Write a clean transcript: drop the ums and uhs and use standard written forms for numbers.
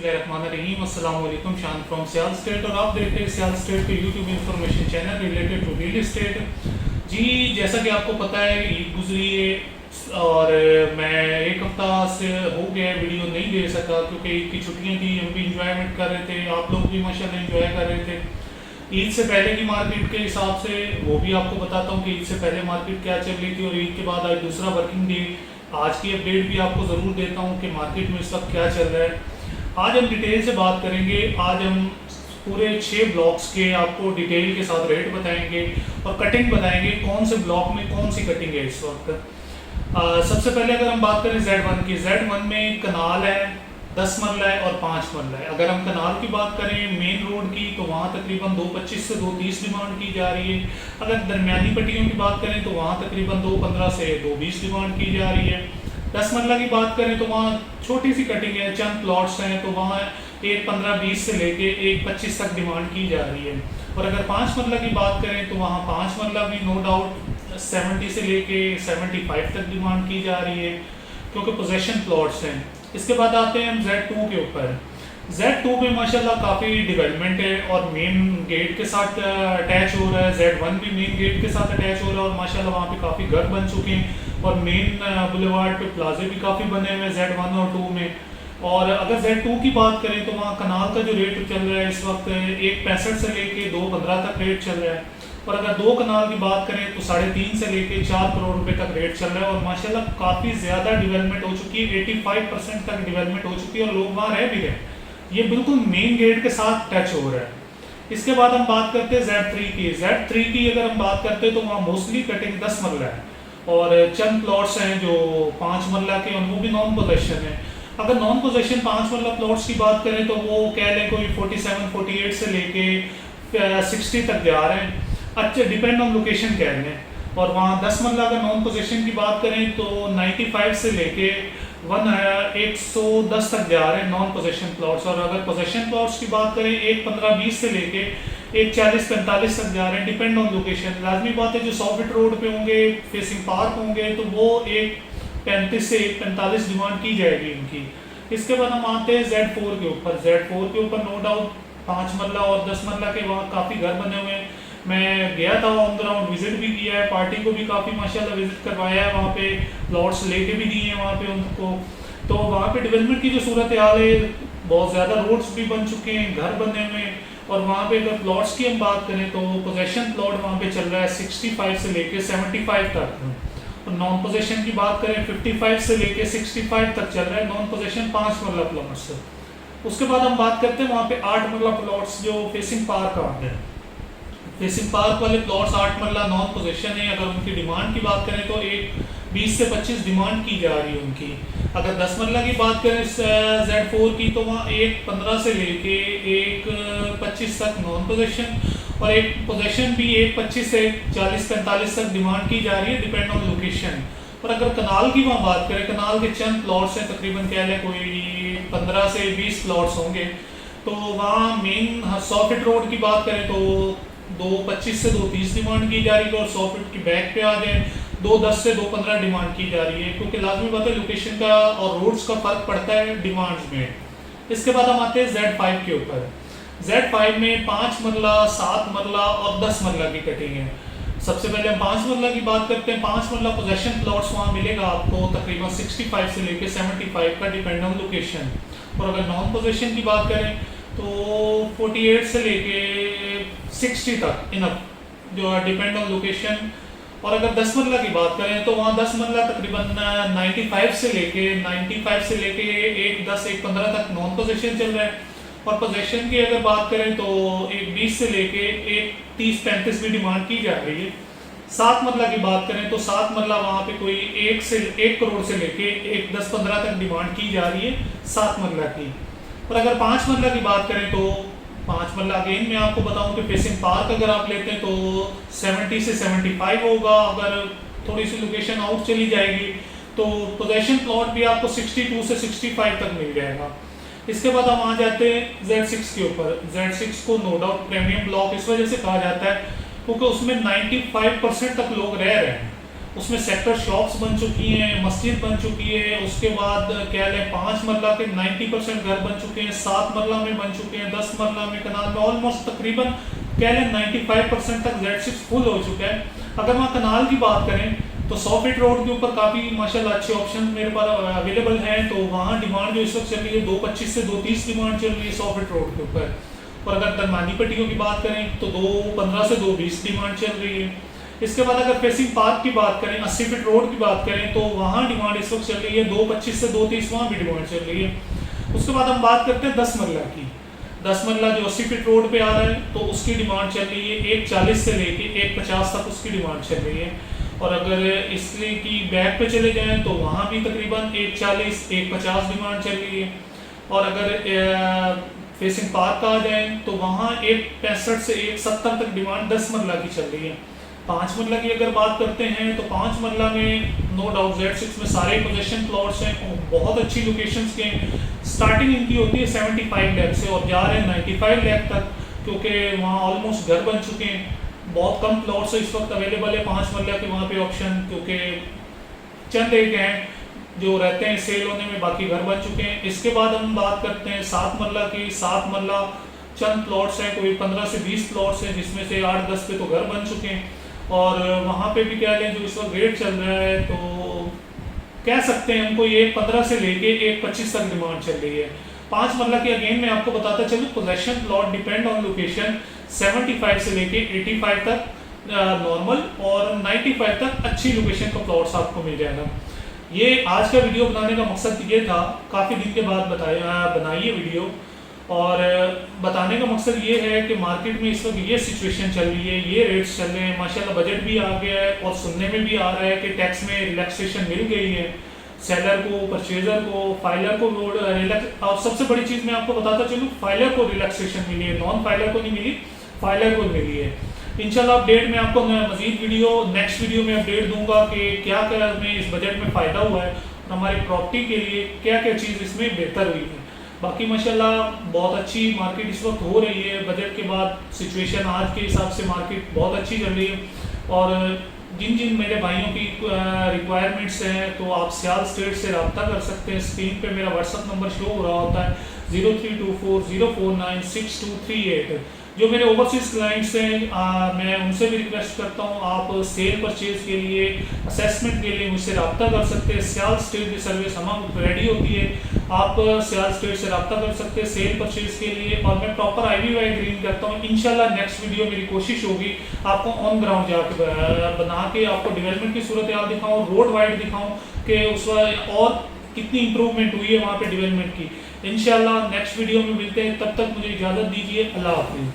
बिस्मिल्लाहिर्रहमानिर्रहीम। अस्सलाम वालेकुम। शान फ्रॉम सियाल स्टेट और आप देख रहे हैं सियाल स्टेट के YouTube information channel related to real estate. जी, जैसा कि आपको पता है ईद गुजरी है और मैं एक हफ्ता से हो गया वीडियो नहीं दे सका क्योंकि ईद की छुट्टियां थी, हम भी इंजॉयमेंट कर रहे थे, आप लोग भी माशाल्लाह इंजॉय कर रहे थे। ईद से पहले की मार्केट के हिसाब से वो भी आपको बताता हूँ कि ईद से पहले मार्केट क्या चल रही थी और ईद के बाद आज दूसरा वर्किंग डे, आज की अपडेट भी आपको ज़रूर देता हूँ कि मार्केट में इस वक्त क्या चल रहा है। आज हम डिटेल से बात करेंगे। आज हम पूरे 6 ब्लॉक्स के आपको डिटेल के साथ रेट बताएंगे और कटिंग बताएंगे कौन से ब्लॉक में कौन सी कटिंग है इस वक्त। सबसे पहले अगर हम बात करें Z1 की, Z1 में कनाल है, 10 मरला है और 5 मरला है। अगर हम कनाल की बात करें मेन रोड की तो वहाँ तकरीबन 225 से 230 डिमांड की जा रही है। अगर दरमियानी पट्टियों की बात करें तो वहाँ तकरीबन 215 से 220 डिमांड की जा रही है। 10 मरला की बात करें तो वहाँ छोटी सी कटिंग है, चंद प्लॉट्स हैं, तो वहाँ 115-20 से लेके 125 तक डिमांड की जा रही है। और अगर 5 मरला की बात करें तो वहाँ 5 मरला भी नो डाउट 70 से लेके 75 तक डिमांड की जा रही है क्योंकि पोजेशन प्लॉट्स हैं। इसके बाद आते हैं हम Z2 के ऊपर। Z2 में माशाल्लाह काफ़ी डेवलपमेंट है और मेन गेट के साथ अटैच हो रहा है। Z1 भी मेन गेट के साथ अटैच हो रहा है और माशाल्लाह वहाँ पे काफ़ी घर बन चुके हैं और मेन बुलेवार्ड पे प्लाजे भी काफ़ी बने हुए हैं Z1 और 2 में। और अगर Z2 की बात करें तो वहाँ कनाल का जो रेट चल रहा है इस वक्त 1.65 से लेके 2.15 तक रेट चल रहा है। और अगर 2 कनाल की बात करें तो 3.5 से लेके 4 करोड़ रुपए तक रेट चल रहा है और माशाल्लाह काफ़ी ज़्यादा डेवलपमेंट हो चुकी है, 85% तक डेवलपमेंट हो चुकी है और लोग वहाँ रह भी रहे। ये बिल्कुल मेन गेट के साथ टच हो रहा है। इसके बाद हम बात करते हैं Z3 की। Z3 की अगर हम बात करते हैं तो वहाँ मोस्टली कटिंग 10 मरला है और चंद प्लॉट्स हैं जो 5 मरला के और वो भी नॉन पोजेशन है। अगर नॉन पोजेशन 5 मरला प्लॉट्स की बात करें तो वो कह लें कोई 47-48 से लेके 60 तक जा रहे हैं। अच्छा, डिपेंड ऑन लोकेशन कह रहे हैं। और वहाँ 10 मरला अगर नॉन पोजेशन की बात करें तो 95 से लेके 110 तक जा रहे हैं नॉन पोजेशन प्लॉट्स। और अगर पोजेशन प्लॉट्स की बात करें 1.15-20 से लेके 1.40-45 तक जा रहे हैं, डिपेंड ऑन लोकेशन। लाजमी बात है जो 100 फीट रोड पे होंगे, फेसिंग पार्क होंगे, तो वो 1.35 से 1.45 डिमांड की जाएगी इनकी। इसके बाद हम आते हैं Z4 के ऊपर। Z4 के ऊपर नो डाउट 5 मरला और 10 मरला के वहाँ काफ़ी घर बने हुए हैं। मैं गया था ऑन ग्राउंड, विजिट भी किया है, पार्टी को भी काफ़ी माशाल्लाह विजिट करवाया है, वहाँ पे प्लॉट्स लेके भी दिए हैं वहाँ पे उनको। तो वहाँ पे डेवलपमेंट की जो सूरत हाल है, बहुत ज़्यादा रोड्स भी बन चुके हैं, घर बने हुए हैं। और वहाँ पे अगर प्लॉट्स की हम बात करें तो पोजेशन प्लॉट वहाँ पे चल रहा है 65 से लेके 75 तक। और नॉन पोजेशन की बात करें 55 से लेके 65 तक चल रहा है नॉन पोजेशन 5 मरला प्लॉट्स। उसके बाद हम बात करते हैं वहाँ पे 8 मरला प्लॉट्स जो फेसिंग पार्क आते हैं। फेसिंग पार्क वाले प्लॉट्स 8 मरला नॉन पोजेशन है। अगर उनकी डिमांड की बात करें तो 20 से 25 डिमांड की जा रही है उनकी। अगर 10 मरला की बात करें Z4 की तो वहाँ 1.15 से लेके 1.25 तक नॉन पोजेशन और एक पोजेशन भी 1.25 से 40-45 तक डिमांड की जा रही है, डिपेंड ऑन लोकेशन। और अगर कनाल की वहाँ बात करें, कनाल के चंद प्लॉट्स हैं, तकरीबन कह लें कोई 15 से 20 प्लॉट्स होंगे। तो वहाँ मेन 100 फीट रोड की बात करें तो 2.25 से 2.30 डिमांड की जा रही है और 100 फीट की बैक पे आ जाए 2.10 से 2.15 डिमांड की जा रही है क्योंकि लाजमी बात है लोकेशन का और रोड्स का फर्क पड़ता है डिमांड्स में। इसके बाद हम आते हैं Z5 के ऊपर। Z5 में 5 मरला, 7 मरला और 10 मरला की कटिंग है। सबसे पहले हम 5 मरला की बात करते हैं। 5 मरला पोजेशन प्लॉट्स वहाँ मिलेगा आपको तकरीबन 65 से लेके 75 का, डिपेंड ऑन लोकेशन। और अगर नॉन पोजेशन की बात करें तो 48 से लेके 60 तक इनफ, जो है डिपेंड ऑन लोकेशन। और अगर 10 मरला की बात करें तो वहाँ 10 मरला तकरीबन 95 से लेके 1.10-1.15 तक नॉन पोजेशन चल रहा है। और पोजेशन की अगर बात करें तो 1.20 से लेके 1.30-1.35 भी डिमांड की जा रही है। 7 मरला की बात करें तो 7 मरला वहाँ पे कोई 1 करोड़ से लेके 1.10-15 तक डिमांड की जा रही है 7 मरला की। और अगर 5 मरला की बात करें तो 5 मरला अगेन मैं आपको बताऊं कि फेसिंग पार्क अगर आप लेते हैं तो 70 से 75 होगा। अगर थोड़ी सी लोकेशन आउट चली जाएगी तो पोजेशन प्लॉट भी आपको 62 से 65 तक मिल जाएगा। इसके बाद हम आ जाते हैं Z6 के ऊपर। Z6 को नो डाउट प्रीमियम ब्लॉक इस वजह से कहा जाता है क्योंकि उसमें 95% तक लोग रह रहे हैं उसमें सेक्टर शॉप्स बन चुकी हैं, मस्जिद बन चुकी है, उसके बाद क्या लें 5 मरला के 90% घर बन चुके हैं, 7 मरला में बन चुके हैं, 10 मरला में कनाल में ऑलमोस्ट तकरीबन क्या लें 95% तक Z6 फुल हो चुका है। अगर वहाँ कनाल की बात करें तो 100 फीट रोड के ऊपर काफ़ी माशाल्लाह अच्छे ऑप्शन मेरे पास अवेलेबल हैं। तो वहाँ डिमांड जो इस वक्त चल रही है 225 से 230 डिमांड चल रही है 100 फीट रोड के ऊपर। और अगर दरमानी पट्टियों की बात करें तो 215 से 220 डिमांड चल रही है। इसके बाद अगर फेसिंग पार्क की बात करें 80 फीट रोड की बात करें तो वहाँ डिमांड इस वक्त चल रही है 225 से 230, वहाँ भी डिमांड चल रही है। उसके बाद हम बात करते हैं 10 मरला की। 10 मरला जो 80 फीट रोड पे आ रहा है तो उसकी डिमांड चल रही है 140 से लेके 150 तक उसकी डिमांड चल रही है। और अगर इसकी की बैक पे चले जाएं तो वहाँ भी तकरीबन 140 150 डिमांड चल रही है। और अगर फेसिंग पार्क आ जाए तो वहाँ 165 से 170 तक डिमांड 10 मरला की चल रही है। 5 मरला की अगर बात करते हैं तो 5 मरला में नो डाउट Z6 में सारे पोजीशन प्लॉट्स हैं, बहुत अच्छी लोकेशंस के। स्टार्टिंग इनकी होती है 75 लाख से और जा रहे हैं 95 लाख तक, क्योंकि वहाँ ऑलमोस्ट घर बन चुके हैं। बहुत कम प्लॉट्स इस वक्त अवेलेबल है 5 मरला के वहाँ पे ऑप्शन, क्योंकि चंद एक हैं जो रहते हैं सेल होने में, बाकी घर बन चुके हैं। इसके बाद हम बात करते हैं 7 मरला की। 7 मरला चंद प्लॉट्स हैं, कोई 15 से 20 प्लॉट्स हैं, जिसमें से 8-10 पे तो घर बन चुके हैं। और वहाँ पे भी क्या लें जो इस वक्त रेट चल रहा है तो कह सकते हैं हमको 115 से लेके 125 तक डिमांड चल रही है। 5 मरला की अगेन मैं आपको बताता चलूँ, possession plot depend on location 75 से लेके 85 तक नॉर्मल और 95 तक अच्छी लोकेशन का प्लॉट्स आपको मिल जाएगा। ये आज का वीडियो बनाने का मकसद ये था, काफ़ी दिन के बाद बनाई है वीडियो, और बताने का मकसद ये है कि मार्केट में इस वक्त ये सिचुएशन चल रही है, ये रेट्स चल रहे हैं, माशाल्लाह बजट भी आ गया है और सुनने में भी आ रहा है कि टैक्स में रिलैक्सेशन मिल गई है सेलर को, परचेजर को, फाइलर को रिलैक्स। और सबसे बड़ी चीज़ मैं आपको बताता चलूँ, फाइलर को रिलैक्सेशन मिली है, नॉन फाइलर को नहीं मिली, फाइलर को मिली है। इंशाल्लाह अपडेट में आपको मजीद वीडियो नेक्स्ट वीडियो में अपडेट दूंगा कि क्या क्या हमें इस बजट में फ़ायदा हुआ है और हमारी प्रॉपर्टी के लिए क्या क्या चीज़ इसमें बेहतर हुई है। बाकी माशाल्लाह बहुत अच्छी मार्केट इस वक्त हो रही है, बजट के बाद सिचुएशन आज के हिसाब से मार्केट बहुत अच्छी चल रही है। और जिन जिन मेरे भाइयों की रिक्वायरमेंट्स हैं तो आप सियाल स्टेट से रब्ता कर सकते हैं। स्क्रीन पे मेरा व्हाट्सअप नंबर शो हो रहा होता है 0324049638। जो मेरे ओवरसीज़ क्लाइंट्स हैं मैं उनसे भी रिक्वेस्ट करता हूँ, आप सेल परचेज के लिए, असेसमेंट के लिए मुझसे रब्ता कर सकते हैं। सियाल स्टेट की सर्विस हम रेडी होती है, आप सियाल स्टेट से रब्ता कर सकते हैं सेल परचेज के लिए। और मैं प्रॉपर IVY ग्रीन करता हूँ। इंशाल्लाह नेक्स्ट वीडियो मेरी कोशिश होगी आपको ऑन ग्राउंड जाके बना के आपको डेवलपमेंट की सूरत हाल दिखाऊँ, रोड वाइड दिखाऊँ कि उस और कितनी इंप्रूवमेंट हुई है वहाँ पे डेवलपमेंट की। इंशाल्लाह नेक्स्ट वीडियो में मिलते हैं, तब तक मुझे इजाज़त दीजिए। अल्लाह हाफिज़।